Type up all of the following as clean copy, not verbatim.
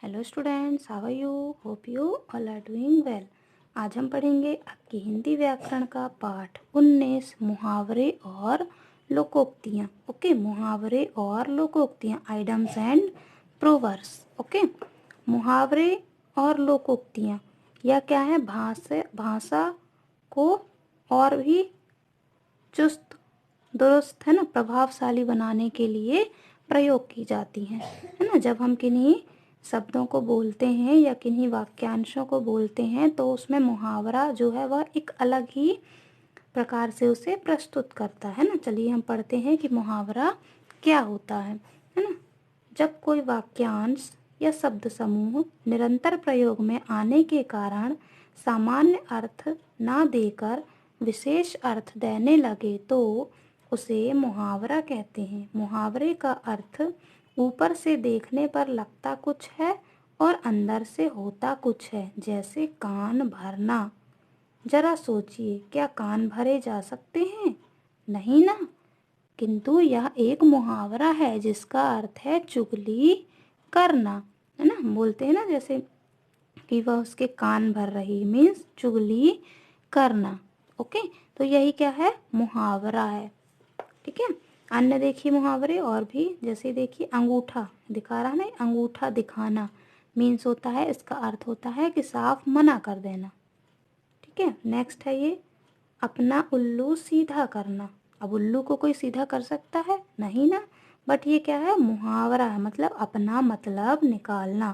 Hello students, how are you? Hope you all are doing well. आज हम पढ़ेंगे आपकी हिंदी व्याकरण का पाठ 19 मुहावरे और लोकोक्तियाँ। ओके, मुहावरे और लोकोक्तियाँ, आइडम्स एंड प्रोवर्ब्स। ओके, मुहावरे और लोकोक्तियाँ यह क्या है? भाषा को और भी चुस्त दुरुस्त है ना, प्रभावशाली बनाने के लिए प्रयोग की जाती हैं, है ना। जब हम किन्हीं शब्दों को बोलते हैं या किन्हीं वाक्यांशों को बोलते हैं तो उसमें मुहावरा जो है वह एक अलग ही प्रकार से उसे प्रस्तुत करता है ना। चलिए हम पढ़ते हैं कि मुहावरा क्या होता है ना। जब कोई वाक्यांश या शब्द समूह निरंतर प्रयोग में आने के कारण सामान्य अर्थ ना देकर विशेष अर्थ देने लगे तो उसे मुहावरा कहते हैं। मुहावरे का अर्थ ऊपर से देखने पर लगता कुछ है और अंदर से होता कुछ है, जैसे कान भरना। जरा सोचिए, क्या कान भरे जा सकते हैं? नहीं ना। किंतु यह एक मुहावरा है जिसका अर्थ है चुगली करना, है ना। बोलते हैं ना जैसे कि वह उसके कान भर रही, मीन्स चुगली करना। ओके, तो यही क्या है? मुहावरा है। ठीक है। अन्य देखिए मुहावरे और भी, जैसे देखिए अंगूठा दिखा रहा नहीं, अंगूठा दिखाना मीन्स होता है, इसका अर्थ होता है कि साफ मना कर देना। ठीक है। नेक्स्ट है ये अपना उल्लू सीधा करना। अब उल्लू को कोई सीधा कर सकता है? नहीं ना। बट ये क्या है? मुहावरा है, मतलब अपना मतलब निकालना।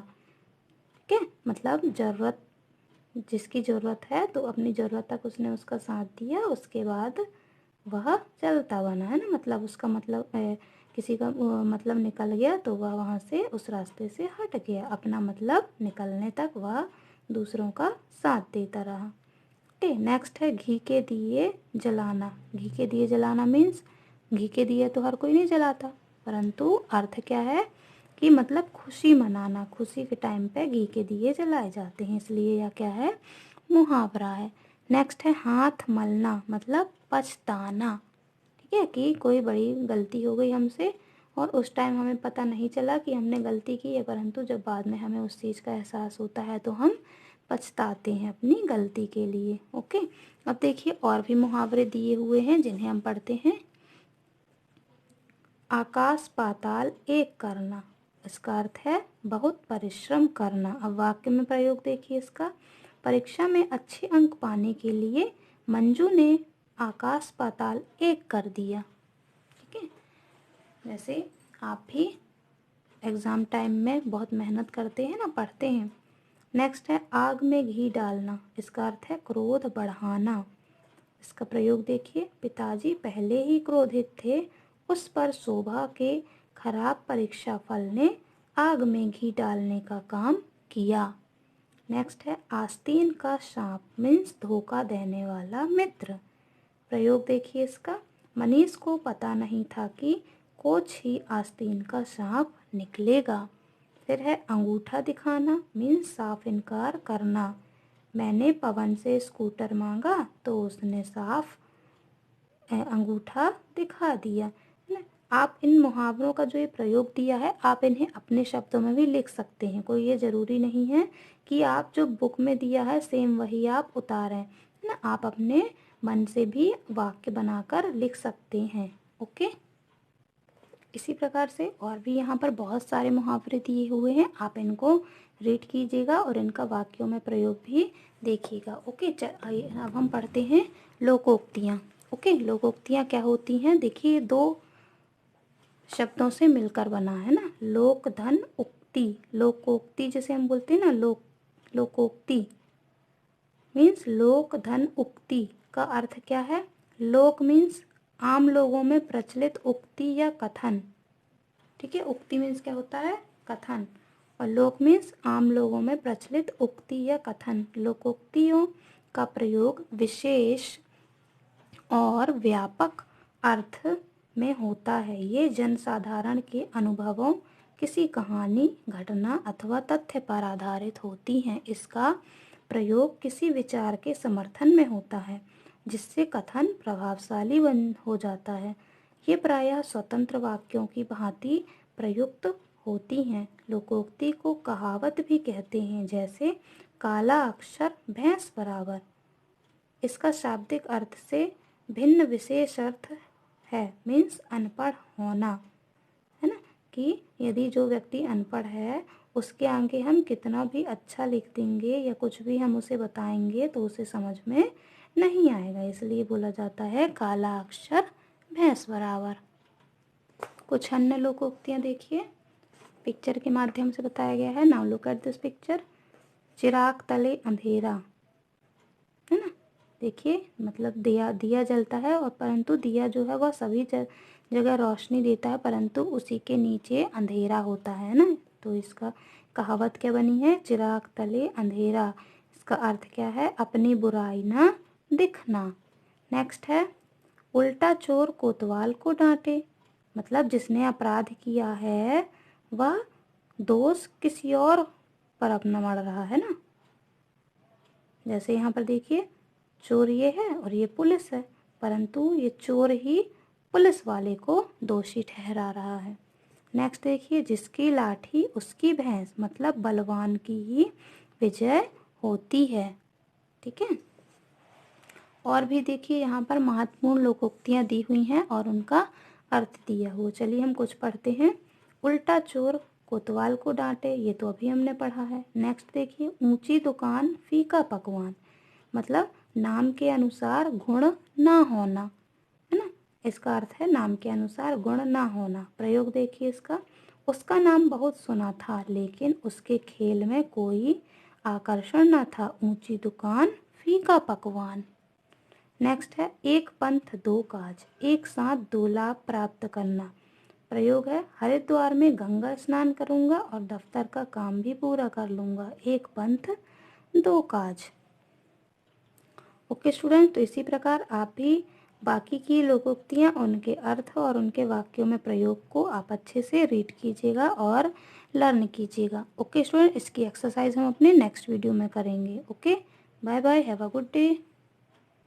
ठीक है, मतलब जरूरत, जिसकी ज़रूरत है तो अपनी ज़रूरत तक उसने उसका साथ दिया, उसके बाद वह चलता बना, है ना। मतलब उसका मतलब किसी का मतलब निकल गया तो वह वहाँ से उस रास्ते से हट गया, अपना मतलब निकलने तक वह दूसरों का साथ देता रहा। ठीक, नेक्स्ट है घी के दिए जलाना। घी के दिए जलाना मीन्स घी के दिए तो हर कोई नहीं जलाता, परंतु अर्थ क्या है कि मतलब खुशी मनाना, खुशी के टाइम पे घी के दिए जलाए जाते हैं, इसलिए यह क्या है? मुहावरा है। नेक्स्ट है हाथ मलना, मतलब पछताना। ठीक है, कि कोई बड़ी गलती हो गई हमसे और उस टाइम हमें पता नहीं चला कि हमने गलती की है, परंतु जब बाद में हमें उस चीज़ का एहसास होता है तो हम पछताते हैं अपनी गलती के लिए। ओके, अब देखिए और भी मुहावरे दिए हुए हैं जिन्हें हम पढ़ते हैं। आकाश पाताल एक करना, इसका अर्थ है बहुत परिश्रम करना। अब वाक्य में प्रयोग देखिए इसका। परीक्षा में अच्छे अंक पाने के लिए मंजू ने आकाश पाताल एक कर दिया। ठीक है, जैसे आप भी एग्ज़ाम टाइम में बहुत मेहनत करते हैं ना, पढ़ते हैं। नेक्स्ट है आग में घी डालना, इसका अर्थ है क्रोध बढ़ाना। इसका प्रयोग देखिए। पिताजी पहले ही क्रोधित थे, उस पर शोभा के खराब परीक्षा फल ने आग में घी डालने का काम किया। नेक्स्ट है आस्तीन का सांप मीन्स धोखा देने वाला मित्र। प्रयोग देखिए इसका। मनीष को पता नहीं था कि कोच ही आस्तीन का सांप निकलेगा। फिर है अंगूठा दिखाना मीन्स साफ इनकार करना। मैंने पवन से स्कूटर मांगा तो उसने साफ अंगूठा दिखा दिया, है ना। आप इन मुहावरों का जो ये प्रयोग दिया है, आप इन्हें अपने शब्दों में भी लिख सकते हैं। कोई ये ज़रूरी नहीं है कि आप जो बुक में दिया है सेम वही आप उतारें, है ना। आप अपने मन से भी वाक्य बनाकर लिख सकते हैं। ओके, इसी प्रकार से और भी यहाँ पर बहुत सारे मुहावरे दिए हुए हैं, आप इनको रीड कीजिएगा और इनका वाक्यों में प्रयोग भी देखिएगा। ओके, अब हम पढ़ते हैं लोकोक्तियाँ। ओके, लोकोक्तियाँ क्या होती हैं? देखिए, दो शब्दों से मिलकर बना है ना। लोक धन उक्ति, लोकोक्ति जैसे हम बोलते हैं ना, लोकोक्ति मीन्स लोक धन उक्ति का अर्थ क्या है? लोक मीन्स आम लोगों में प्रचलित उक्ति या कथन। ठीक है, उक्ति मीन्स क्या होता है? कथन। और लोक मीन्स आम लोगों में प्रचलित उक्ति या कथन। लोकोक्तियों का प्रयोग विशेष और व्यापक अर्थ में होता है। ये जनसाधारण के अनुभवों, किसी कहानी, घटना अथवा तथ्य पर आधारित होती हैं। इसका प्रयोग किसी विचार के समर्थन में होता है जिससे कथन प्रभावशाली बन हो जाता है। ये प्रायः स्वतंत्र वाक्यों की भांति प्रयुक्त होती हैं। लोकोक्ति को कहावत भी कहते हैं, जैसे काला अक्षर भैंस बराबर। इसका शाब्दिक अर्थ से भिन्न विशेष अर्थ है, मीन्स अनपढ़ होना, है ना। कि यदि जो व्यक्ति अनपढ़ है उसके आगे हम कितना भी अच्छा लिख देंगे या कुछ भी हम उसे बताएंगे तो उसे समझ में नहीं आएगा, इसलिए बोला जाता है काला अक्षर भैंस बराबर। कुछ अन्य लोकोक्तियाँ देखिए, पिक्चर के माध्यम से बताया गया है। Now look at this picture. चिराग तले अंधेरा, है ना। देखिए, मतलब दिया जलता है और परंतु दिया जो है वह सभी जगह रोशनी देता है, परंतु उसी के नीचे अंधेरा होता है ना। तो इसका कहावत क्या बनी है, चिराग तले अंधेरा। इसका अर्थ क्या है, अपनी बुराई ना दिखना। नेक्स्ट है, उल्टा चोर कोतवाल को डांटे। मतलब जिसने अपराध किया है वह दोष किसी और पर अपना मढ़ रहा है ना। जैसे यहाँ पर देखिए, चोर ये है और ये पुलिस है, परंतु ये चोर ही पुलिस वाले को दोषी ठहरा रहा है। नेक्स्ट देखिए, जिसकी लाठी उसकी भैंस। मतलब बलवान की ही विजय होती है। ठीक है। और भी देखिए यहाँ पर महत्वपूर्ण लोकोक्तियाँ दी हुई हैं और उनका अर्थ दिया हुआ। चलिए हम कुछ पढ़ते हैं। उल्टा चोर कोतवाल को डांटे, ये तो अभी हमने पढ़ा है। नेक्स्ट देखिए, ऊंची दुकान फीका पकवान। मतलब नाम के अनुसार गुण ना होना, है ना। इसका अर्थ है नाम के अनुसार गुण ना होना। प्रयोग देखिए इसका, उसका नाम बहुत सुना था लेकिन उसके खेल में कोई आकर्षण न था, ऊंची दुकान फीका पकवान। नेक्स्ट है, एक पंथ दो काज, एक साथ दो लाभ प्राप्त करना। प्रयोग है, हरिद्वार में गंगा स्नान करूंगा और दफ्तर का काम भी पूरा कर लूंगा, एक पंथ दो काज। ओके स्टूडेंट, तो इसी प्रकार आप भी बाकी की लोकोक्तियाँ, उनके अर्थ और उनके वाक्यों में प्रयोग को आप अच्छे से रीड कीजिएगा और लर्न कीजिएगा। ओके स्टूडेंट, इसकी एक्सरसाइज हम अपने नेक्स्ट वीडियो में करेंगे। Okay, bye bye, have a good day.